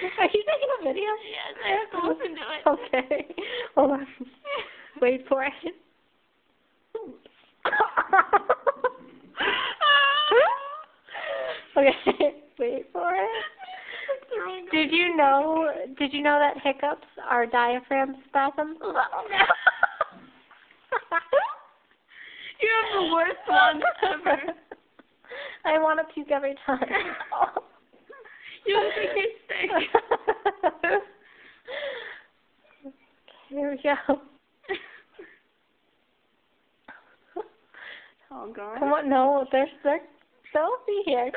Are you taking a video? Yes, I have to listen to it. Okay. Hold on. Wait for it. Okay. Wait for it. Did you know that hiccups are diaphragm spasms? You have the worst one ever. I want to puke every time. You look like you're sick. Here we go. Oh, God. Come on, no, they'll be here.